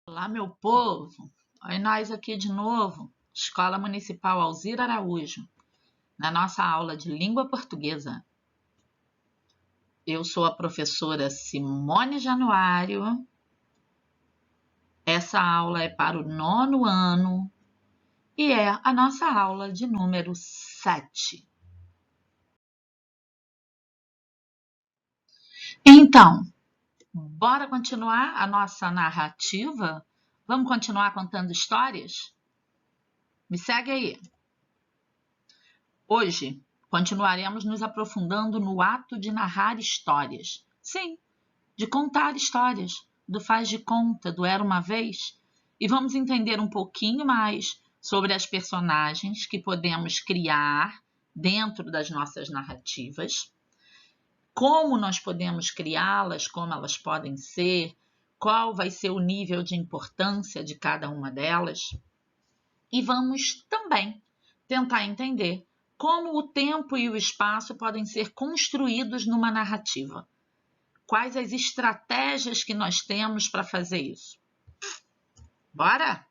Olá, meu povo! Olha nós aqui de novo, Escola Municipal Alzira Araújo, na nossa aula de língua portuguesa. Eu sou a professora Simone Januário. Essa aula é para o 9º ano e é a nossa aula de número 7. Então, bora continuar a nossa narrativa? Vamos continuar contando histórias? Me segue aí. Hoje, continuaremos nos aprofundando no ato de narrar histórias. Sim, de contar histórias, do faz de conta, do era uma vez. E vamos entender um pouquinho mais sobre as personagens que podemos criar dentro das nossas narrativas, como nós podemos criá-las, como elas podem ser, qual vai ser o nível de importância de cada uma delas. E vamos também tentar entender como o tempo e o espaço podem ser construídos numa narrativa. Quais as estratégias que nós temos para fazer isso? Bora?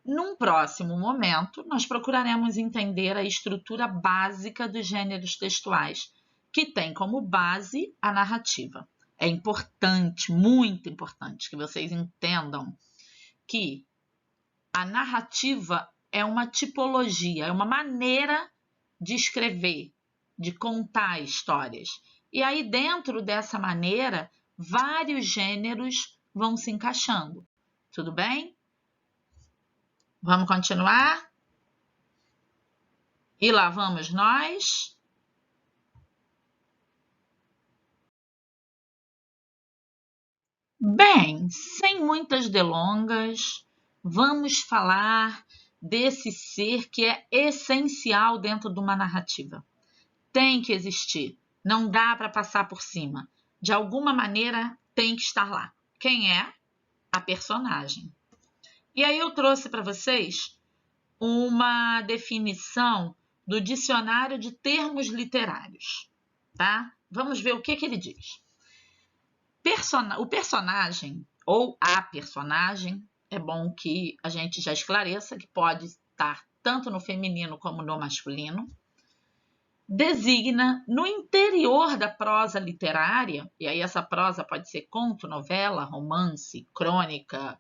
Num próximo momento, nós procuraremos entender a estrutura básica dos gêneros textuais, que tem como base a narrativa. É importante, muito importante, que vocês entendam que a narrativa é uma tipologia, é uma maneira de escrever, de contar histórias. E aí, dentro dessa maneira, vários gêneros vão se encaixando. Tudo bem? Vamos continuar? E lá vamos nós. Bem, sem muitas delongas, vamos falar desse ser que é essencial dentro de uma narrativa. Tem que existir, não dá para passar por cima. De alguma maneira tem que estar lá. Quem é? A personagem. E aí eu trouxe para vocês uma definição do dicionário de termos literários, tá? Vamos ver o que ele diz. O personagem ou a personagem, é bom que a gente já esclareça que pode estar tanto no feminino como no masculino, designa no interior da prosa literária, e aí essa prosa pode ser conto, novela, romance, crônica,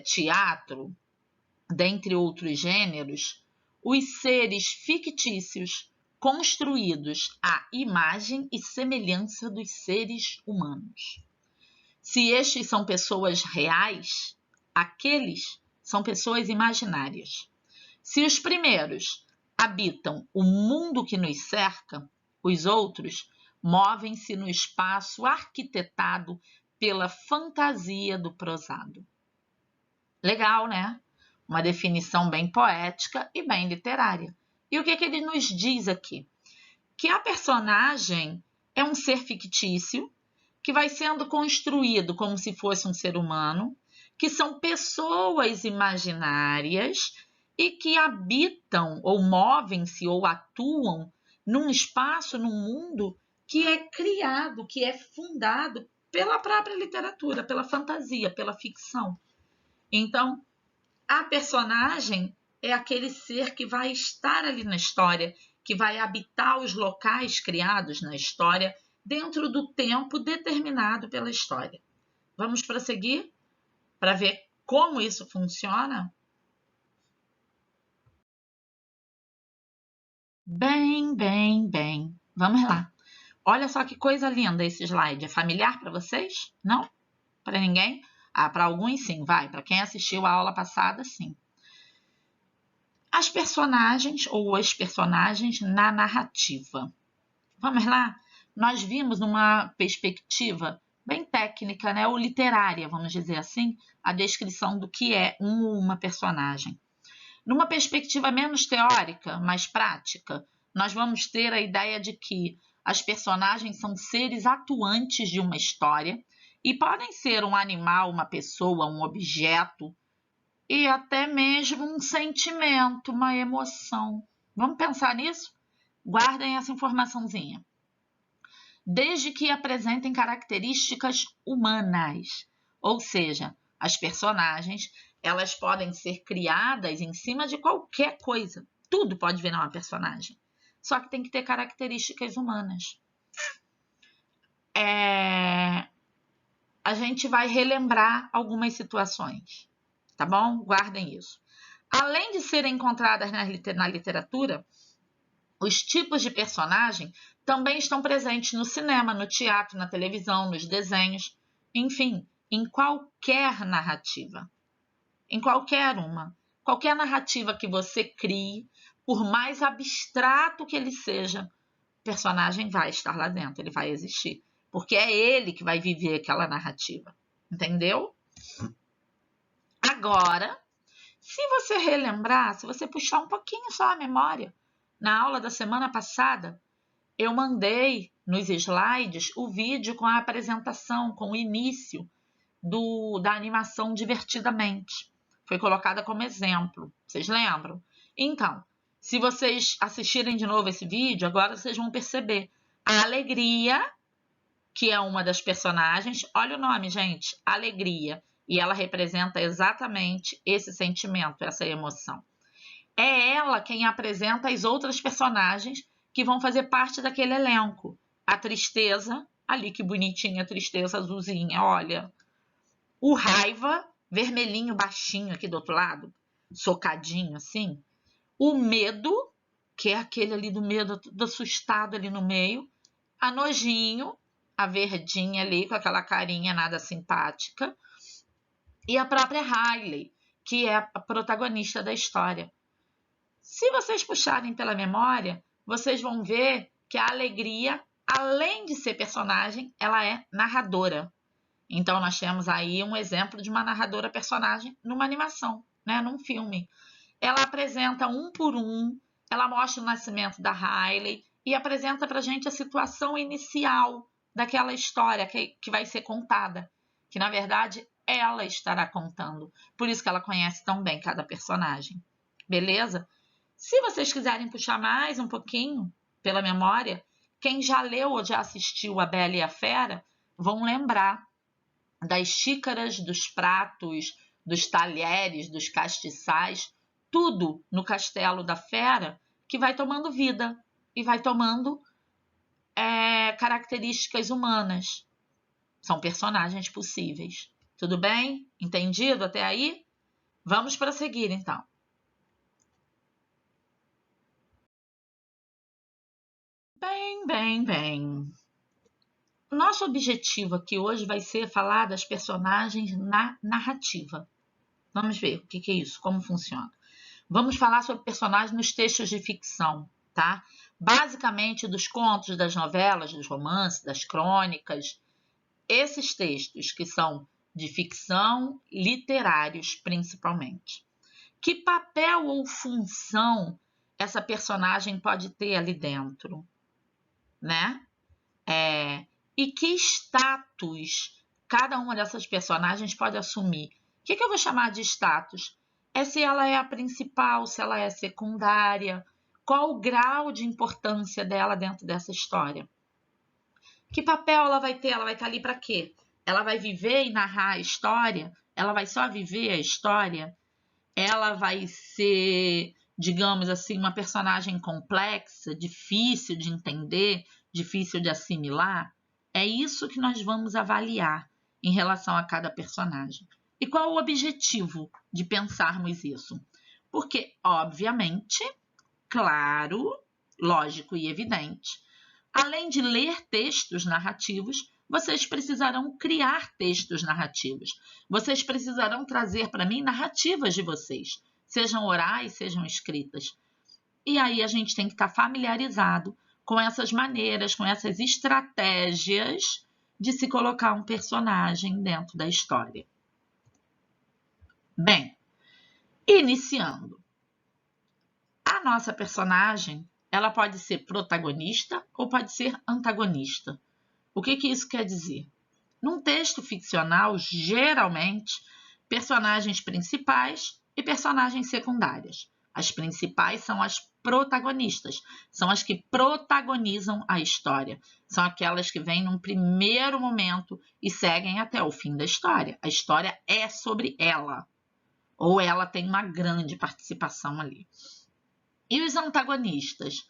teatro, dentre outros gêneros, os seres fictícios construídos à imagem e semelhança dos seres humanos. Se estes são pessoas reais, aqueles são pessoas imaginárias. Se os primeiros habitam o mundo que nos cerca, os outros movem-se no espaço arquitetado pela fantasia do prosado. Legal, né? Uma definição bem poética e bem literária. E o que ele nos diz aqui? Que a personagem é um ser fictício que vai sendo construído como se fosse um ser humano, que são pessoas imaginárias e que habitam ou movem-se ou atuam num espaço, num mundo que é criado, que é fundado pela própria literatura, pela fantasia, pela ficção. Então, a personagem é aquele ser que vai estar ali na história, que vai habitar os locais criados na história dentro do tempo determinado pela história. Vamos prosseguir para ver como isso funciona? Bem. Vamos lá. Olha só que coisa linda esse slide. É familiar para vocês? Não? Para ninguém? Ah, para alguns sim, vai. Para quem assistiu a aula passada, sim. As personagens ou os personagens na narrativa. Vamos lá? Nós vimos numa perspectiva bem técnica, né, ou literária, vamos dizer assim, a descrição do que é uma personagem. Numa perspectiva menos teórica, mais prática, nós vamos ter a ideia de que as personagens são seres atuantes de uma história e podem ser um animal, uma pessoa, um objeto e até mesmo um sentimento, uma emoção. Vamos pensar nisso? Guardem essa informaçãozinha. Desde que apresentem características humanas, ou seja, As personagens, elas podem ser criadas em cima de qualquer coisa. Tudo pode virar uma personagem. Só que tem que ter características humanas. A gente vai relembrar algumas situações, tá bom? Guardem isso. Além de serem encontradas na literatura, os tipos de personagem também estão presentes no cinema, no teatro, na televisão, nos desenhos, enfim, em qualquer narrativa. Em qualquer uma. Qualquer narrativa que você crie, por mais abstrato que ele seja, o personagem vai estar lá dentro, ele vai existir. Porque é ele que vai viver aquela narrativa. Entendeu? Agora, se você relembrar, se você puxar um pouquinho só a memória, na aula da semana passada, eu mandei nos slides o vídeo com a apresentação, com o início da animação Divertidamente. Foi colocada como exemplo. Vocês lembram? Então, se vocês assistirem de novo esse vídeo, agora vocês vão perceber a Alegria, que é uma das personagens. Olha o nome, gente, Alegria. E ela representa exatamente esse sentimento, essa emoção. É ela quem apresenta as outras personagens que vão fazer parte daquele elenco. A Tristeza, ali que bonitinha a Tristeza, azulzinha, olha. O Raiva, vermelhinho, baixinho aqui do outro lado, socadinho assim. O Medo, que é aquele ali do medo, do assustado ali no meio. A Nojinho, a verdinha ali com aquela carinha nada simpática. E a própria Riley, que é a protagonista da história. Se vocês puxarem pela memória, vocês vão ver que a Alegria, além de ser personagem, ela é narradora. Então, nós temos aí um exemplo de uma narradora personagem numa animação, né? Num filme. Ela apresenta um por um, ela mostra o nascimento da Riley e apresenta pra gente a situação inicial daquela história que vai ser contada. Que, na verdade, ela estará contando. Por isso que ela conhece tão bem cada personagem. Beleza? Se vocês quiserem puxar mais um pouquinho pela memória, quem já leu ou já assistiu A Bela e a Fera vão lembrar das xícaras, dos pratos, dos talheres, dos castiçais, tudo no castelo da fera que vai tomando vida e vai tomando características humanas. São personagens possíveis. Tudo bem? Entendido até aí? Vamos prosseguir, então. Bem. Nosso objetivo aqui hoje vai ser falar das personagens na narrativa. Vamos ver o que é isso, como funciona. Vamos falar sobre personagens nos textos de ficção, tá? Basicamente dos contos, das novelas, dos romances, das crônicas. Esses textos que são de ficção, literários principalmente. Que papel ou função essa personagem pode ter ali dentro, né? E que status cada uma dessas personagens pode assumir. O que eu vou chamar de status? É se ela é a principal, se ela é secundária, qual o grau de importância dela dentro dessa história. Que papel ela vai ter? Ela vai estar ali para quê? Ela vai viver e narrar a história? Ela vai só viver a história? Ela vai ser, digamos assim, uma personagem complexa, difícil de entender, difícil de assimilar? É isso que nós vamos avaliar em relação a cada personagem. E qual o objetivo de pensarmos isso? Porque, obviamente, claro, lógico e evidente, além de ler textos narrativos, vocês precisarão criar textos narrativos. Vocês precisarão trazer para mim narrativas de vocês, sejam orais, sejam escritas. E aí a gente tem que estar familiarizado com essas maneiras, com essas estratégias de se colocar um personagem dentro da história. Bem, iniciando. A nossa personagem, ela pode ser protagonista ou pode ser antagonista. O que isso quer dizer? Num texto ficcional, geralmente, personagens principais e personagens secundárias. As principais são as protagonistas. São as que protagonizam a história. São aquelas que vêm num primeiro momento e seguem até o fim da história. A história é sobre ela. Ou ela tem uma grande participação ali. E os antagonistas?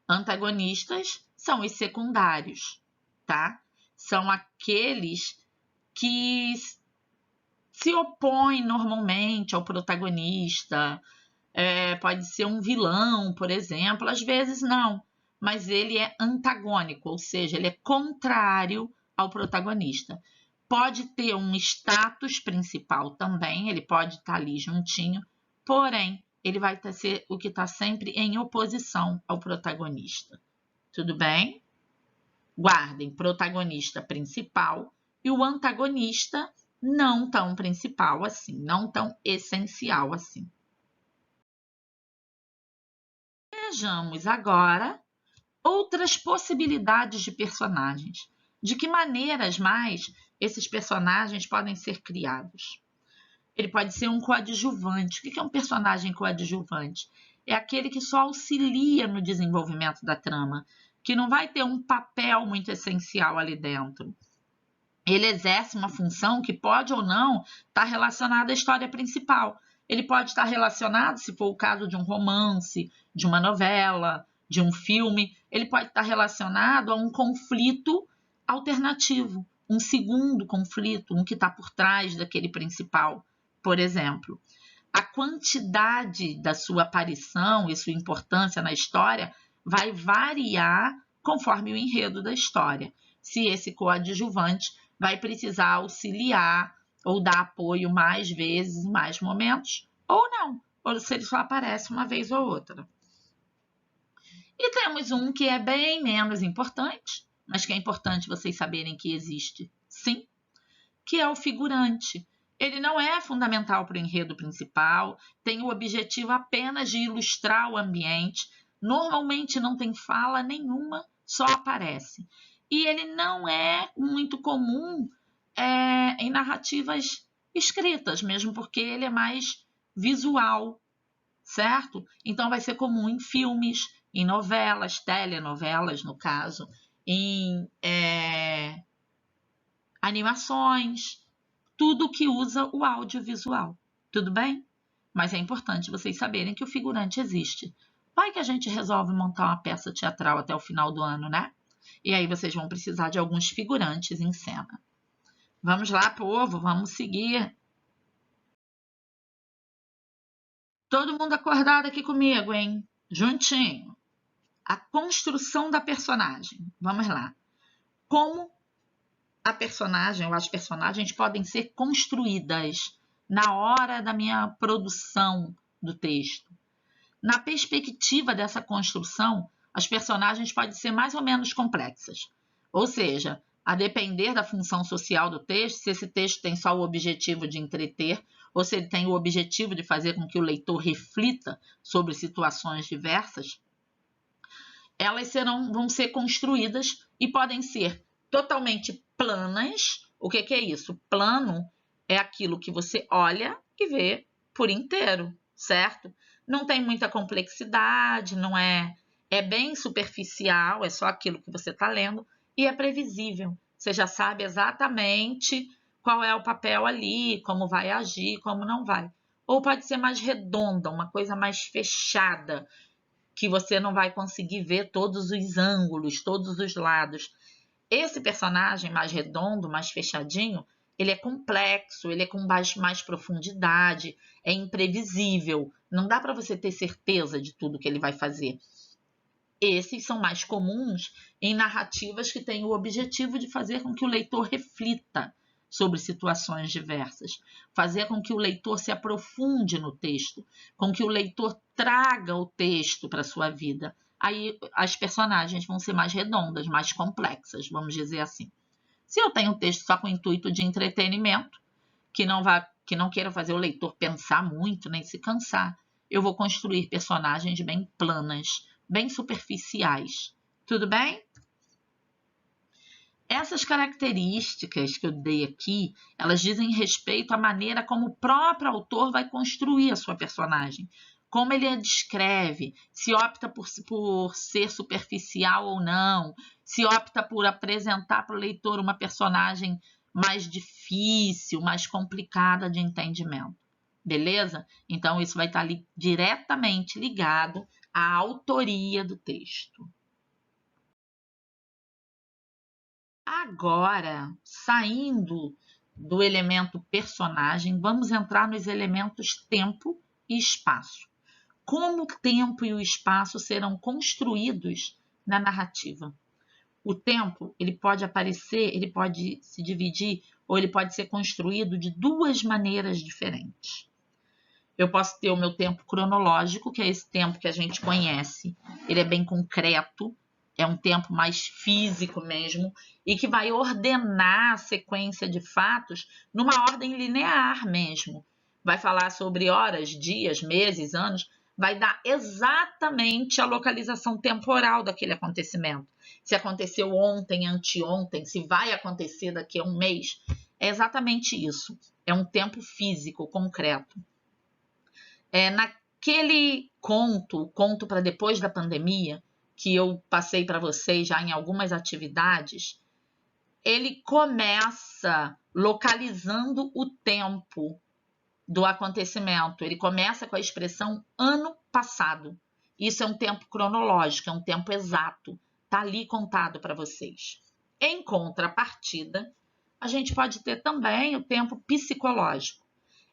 Antagonistas são os secundários, tá? São aqueles que se opõem normalmente ao protagonista. Pode ser um vilão, por exemplo, às vezes não, mas ele é antagônico, ou seja, ele é contrário ao protagonista. Pode ter um status principal também, ele pode estar ali juntinho, porém, ele vai ser o que está sempre em oposição ao protagonista. Tudo bem? Guardem protagonista principal e o antagonista não tão principal assim, não tão essencial assim. Vejamos agora outras possibilidades de personagens. De que maneiras mais esses personagens podem ser criados? Ele pode ser um coadjuvante. O que é um personagem coadjuvante? É aquele que só auxilia no desenvolvimento da trama, que não vai ter um papel muito essencial ali dentro. Ele exerce uma função que pode ou não estar relacionada à história principal. Ele pode estar relacionado, se for o caso de um romance, de uma novela, de um filme, ele pode estar relacionado a um conflito alternativo, um segundo conflito, um que está por trás daquele principal. Por exemplo, a quantidade da sua aparição e sua importância na história vai variar conforme o enredo da história. Se esse coadjuvante vai precisar auxiliar ou dar apoio mais vezes, em mais momentos, ou não, ou se ele só aparece uma vez ou outra. E temos um que é bem menos importante, mas que é importante vocês saberem que existe, sim, que é o figurante. Ele não é fundamental para o enredo principal, tem o objetivo apenas de ilustrar o ambiente, normalmente não tem fala nenhuma, só aparece. E ele não é muito comum em narrativas escritas, mesmo porque ele é mais visual, certo? Então vai ser comum em filmes, em novelas, telenovelas no caso, em animações, tudo que usa o audiovisual, tudo bem? Mas é importante vocês saberem que o figurante existe. Vai que a gente resolve montar uma peça teatral até o final do ano, né? E aí vocês vão precisar de alguns figurantes em cena. Vamos lá, povo, vamos seguir. Todo mundo acordado aqui comigo, hein? Juntinho. A construção da personagem. Vamos lá. Como a personagem ou as personagens podem ser construídas na hora da minha produção do texto? Na perspectiva dessa construção, as personagens podem ser mais ou menos complexas. Ou seja, a depender da função social do texto, se esse texto tem só o objetivo de entreter, ou se ele tem o objetivo de fazer com que o leitor reflita sobre situações diversas, elas vão ser construídas e podem ser totalmente planas. O que é isso? Plano é aquilo que você olha e vê por inteiro, certo? Não tem muita complexidade, não é bem superficial, é só aquilo que você está lendo e é previsível. Você já sabe exatamente qual é o papel ali, como vai agir, como não vai. Ou pode ser mais redonda, uma coisa mais fechada, que você não vai conseguir ver todos os ângulos, todos os lados. Esse personagem mais redondo, mais fechadinho, ele é complexo, ele é com mais profundidade, é imprevisível. Não dá para você ter certeza de tudo que ele vai fazer. Esses são mais comuns em narrativas que têm o objetivo de fazer com que o leitor reflita sobre situações diversas, fazer com que o leitor se aprofunde no texto, com que o leitor traga o texto para a sua vida. Aí as personagens vão ser mais redondas, mais complexas, vamos dizer assim. Se eu tenho um texto só com o intuito de entretenimento, que não queira fazer o leitor pensar muito, nem se cansar, eu vou construir personagens bem planas, bem superficiais. Tudo bem? Essas características que eu dei aqui, elas dizem respeito à maneira como o próprio autor vai construir a sua personagem, como ele a descreve, se opta por ser superficial ou não, se opta por apresentar para o leitor uma personagem mais difícil, mais complicada de entendimento. Beleza? Então, isso vai estar diretamente ligado à autoria do texto. Agora, saindo do elemento personagem, vamos entrar nos elementos tempo e espaço. Como o tempo e o espaço serão construídos na narrativa? O tempo, ele pode aparecer, ele pode se dividir ou ele pode ser construído de duas maneiras diferentes. Eu posso ter o meu tempo cronológico, que é esse tempo que a gente conhece. Ele é bem concreto, é um tempo mais físico mesmo, e que vai ordenar a sequência de fatos numa ordem linear mesmo. Vai falar sobre horas, dias, meses, anos, vai dar exatamente a localização temporal daquele acontecimento. Se aconteceu ontem, anteontem, se vai acontecer daqui a um mês. É exatamente isso. É um tempo físico, concreto. Naquele conto para depois da pandemia, que eu passei para vocês já em algumas atividades, ele começa localizando o tempo do acontecimento. Ele começa com a expressão ano passado. Isso é um tempo cronológico, é um tempo exato. Está ali contado para vocês. Em contrapartida, a gente pode ter também o tempo psicológico.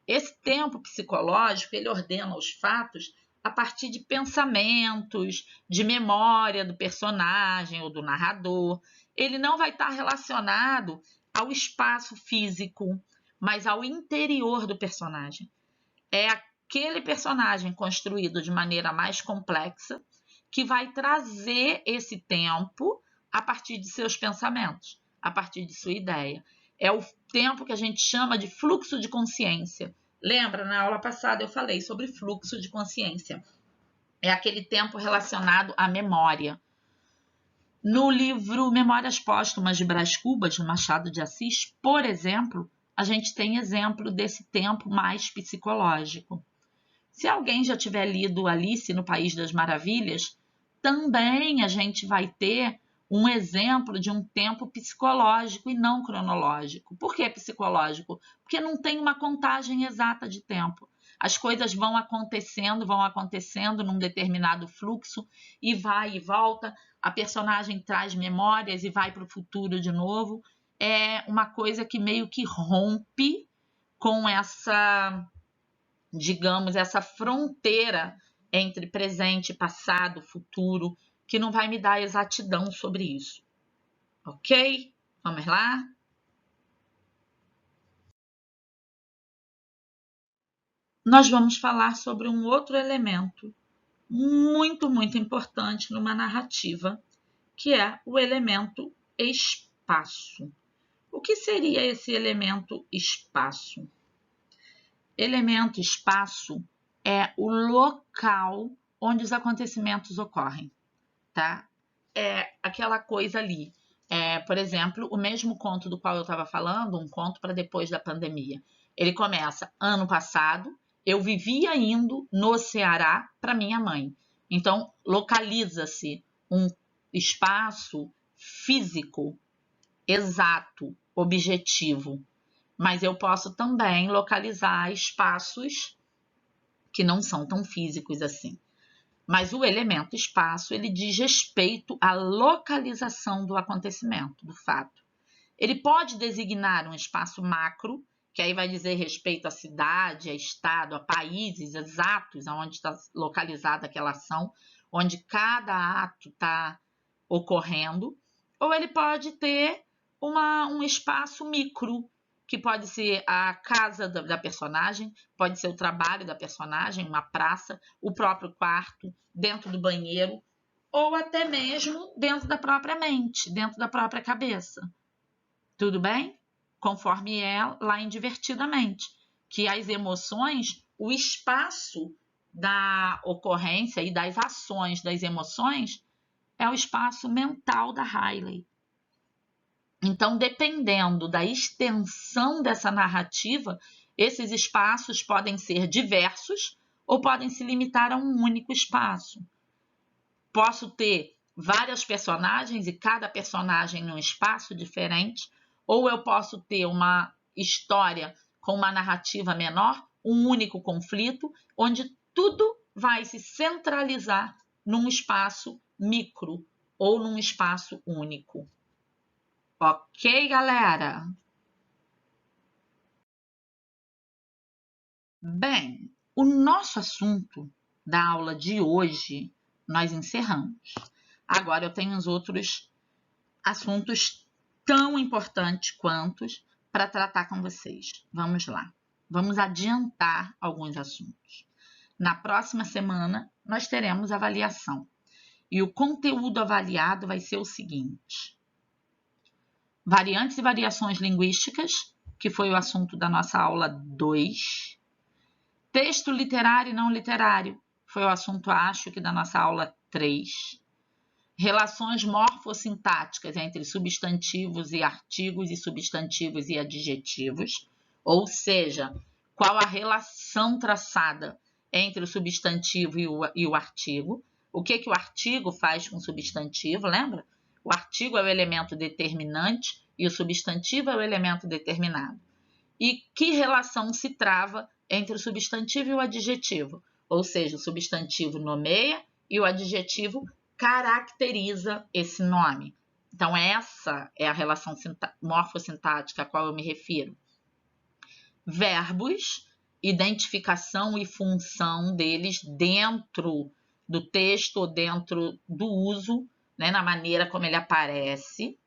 Esse tempo psicológico, ele ordena os fatos a partir de pensamentos, de memória do personagem ou do narrador. Ele não vai estar relacionado ao espaço físico, mas ao interior do personagem. É aquele personagem construído de maneira mais complexa que vai trazer esse tempo a partir de seus pensamentos, a partir de sua ideia. É o tempo que a gente chama de fluxo de consciência. Lembra, na aula passada eu falei sobre fluxo de consciência. É aquele tempo relacionado à memória. No livro Memórias Póstumas de Brás Cubas, do Machado de Assis, por exemplo, a gente tem exemplo desse tempo mais psicológico. Se alguém já tiver lido Alice no País das Maravilhas, também a gente vai ter um exemplo de um tempo psicológico e não cronológico. Por que psicológico? Porque não tem uma contagem exata de tempo. As coisas vão acontecendo num determinado fluxo e vai e volta. A personagem traz memórias e vai para o futuro de novo. É uma coisa que meio que rompe com essa, digamos, essa fronteira entre presente, passado, futuro, que não vai me dar exatidão sobre isso. Ok? Vamos lá? Nós vamos falar sobre um outro elemento muito, muito importante numa narrativa, que é o elemento espaço. O que seria esse elemento espaço? Elemento espaço é o local onde os acontecimentos ocorrem, tá? É aquela coisa ali. Por exemplo, o mesmo conto do qual eu estava falando, um conto para depois da pandemia. Ele começa ano passado, eu vivia indo no Ceará para minha mãe. Então, localiza-se um espaço físico, exato, objetivo. Mas eu posso também localizar espaços que não são tão físicos assim. Mas o elemento espaço, ele diz respeito à localização do acontecimento, do fato. Ele pode designar um espaço macro, que aí vai dizer respeito à cidade, a estado, a países exatos onde está localizada aquela ação, onde cada ato está ocorrendo, ou ele pode ter um espaço micro, que pode ser a casa da personagem, pode ser o trabalho da personagem, uma praça, o próprio quarto, dentro do banheiro, ou até mesmo dentro da própria mente, dentro da própria cabeça. Tudo bem? Conforme é lá em Divertidamente, que as emoções, o espaço da ocorrência e das ações das emoções é o espaço mental da Riley. Então, dependendo da extensão dessa narrativa, esses espaços podem ser diversos ou podem se limitar a um único espaço. Posso ter várias personagens e cada personagem num espaço diferente, ou eu posso ter uma história com uma narrativa menor, um único conflito, onde tudo vai se centralizar num espaço micro ou num espaço único. Ok, galera? Bem, o nosso assunto da aula de hoje nós encerramos. Agora eu tenho os outros assuntos tão importantes quanto para tratar com vocês. Vamos lá. Vamos adiantar alguns assuntos. Na próxima semana, nós teremos avaliação. E o conteúdo avaliado vai ser o seguinte: variantes e variações linguísticas, que foi o assunto da nossa aula 2. Texto literário e não literário, foi o assunto, acho que, da nossa aula 3. Relações morfossintáticas entre substantivos e artigos e substantivos e adjetivos, ou seja, qual a relação traçada entre o substantivo e o artigo. O que o artigo faz com o substantivo, lembra? O artigo é o elemento determinante e o substantivo é o elemento determinado. E que relação se trava entre o substantivo e o adjetivo? Ou seja, o substantivo nomeia e o adjetivo caracteriza esse nome. Então, essa é a relação morfossintática a qual eu me refiro. Verbos, identificação e função deles dentro do texto ou dentro do uso, né, na maneira como ele aparece.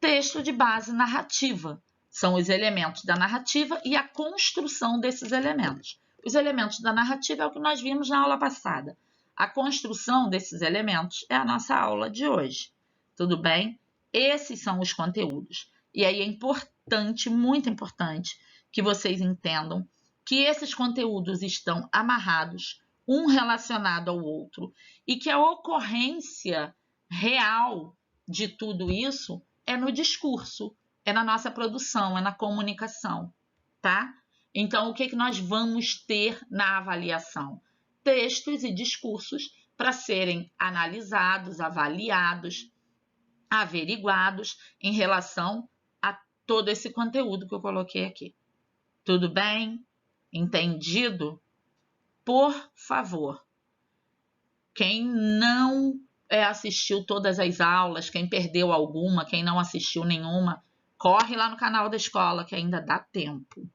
Texto de base narrativa. São os elementos da narrativa e a construção desses elementos. Os elementos da narrativa é o que nós vimos na aula passada. A construção desses elementos é a nossa aula de hoje. Tudo bem? Esses são os conteúdos. E aí é importante, muito importante, que vocês entendam que esses conteúdos estão amarrados, um relacionado ao outro, e que a ocorrência real de tudo isso é no discurso, é na nossa produção, é na comunicação, tá? Então, o que nós vamos ter na avaliação? Textos e discursos para serem analisados, avaliados, averiguados em relação a todo esse conteúdo que eu coloquei aqui. Tudo bem? Entendido? Por favor, quem não assistiu todas as aulas, quem perdeu alguma, quem não assistiu nenhuma, corre lá no canal da escola que ainda dá tempo.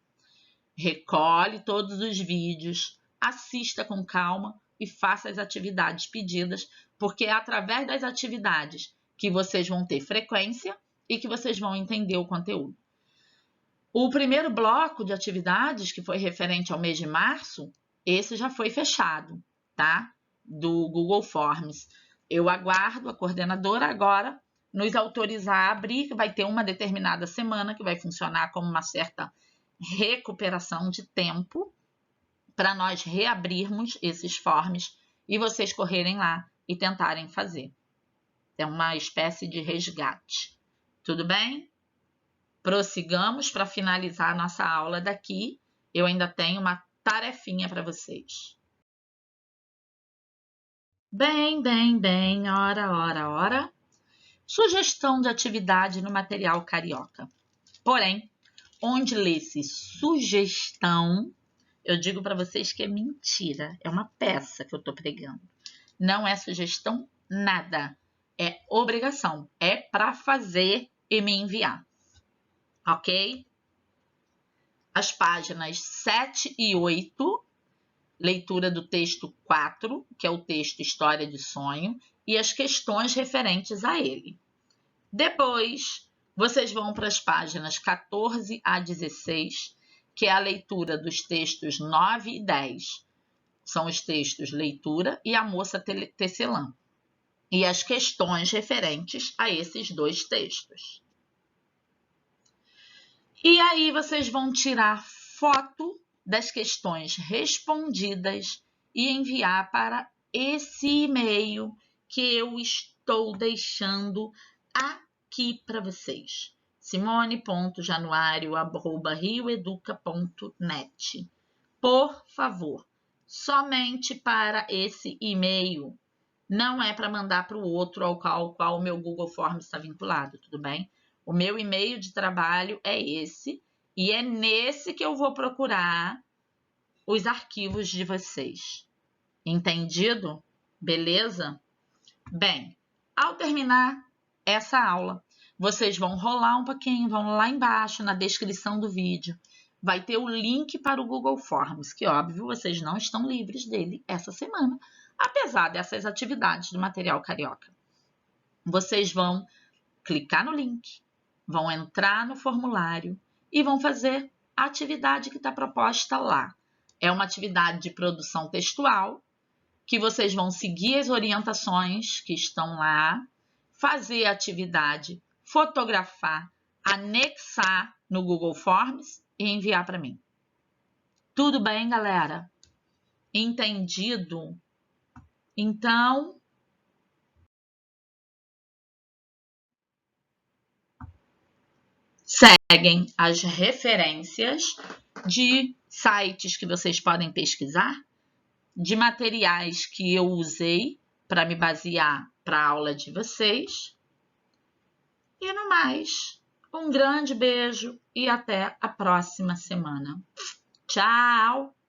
Recolhe todos os vídeos, assista com calma e faça as atividades pedidas, porque é através das atividades que vocês vão ter frequência e que vocês vão entender o conteúdo. O primeiro bloco de atividades, que foi referente ao mês de março, esse já foi fechado, tá? Do Google Forms. Eu aguardo a coordenadora agora nos autorizar a abrir, que vai ter uma determinada semana, que vai funcionar como uma certa recuperação de tempo, para nós reabrirmos esses forms e vocês correrem lá e tentarem fazer. É uma espécie de resgate. Tudo bem? Prossigamos para finalizar a nossa aula daqui. Eu ainda tenho uma tarefinha para vocês. Bem, ora. Sugestão de atividade no material carioca. Porém, onde lê-se sugestão, eu digo para vocês que é mentira. É uma peça que eu estou pregando. Não é sugestão nada. É obrigação. É para fazer e me enviar. Ok? As páginas 7 e 8, leitura do texto 4, que é o texto História de Sonho, e as questões referentes a ele. Depois, vocês vão para as páginas 14 a 16, que é a leitura dos textos 9 e 10. São os textos Leitura e A Moça Tecelã. E as questões referentes a esses dois textos. E aí vocês vão tirar foto das questões respondidas e enviar para esse e-mail que eu estou deixando aqui para vocês. simone.januario@rioeduca.net. Por favor, somente para esse e-mail. Não é para mandar para o outro ao qual o meu Google Forms está vinculado, tudo bem? O meu e-mail de trabalho é esse, e é nesse que eu vou procurar os arquivos de vocês. Entendido? Beleza? Bem, ao terminar essa aula, vocês vão rolar um pouquinho, vão lá embaixo na descrição do vídeo. Vai ter o link para o Google Forms, que óbvio, vocês não estão livres dele essa semana, apesar dessas atividades do Material Carioca. Vocês vão clicar no link, vão entrar no formulário e vão fazer a atividade que está proposta lá. É uma atividade de produção textual, que vocês vão seguir as orientações que estão lá, fazer a atividade, fotografar, anexar no Google Forms e enviar para mim. Tudo bem, galera? Entendido? Então, seguem as referências de sites que vocês podem pesquisar, de materiais que eu usei para me basear para a aula de vocês. E no mais, um grande beijo e até a próxima semana. Tchau!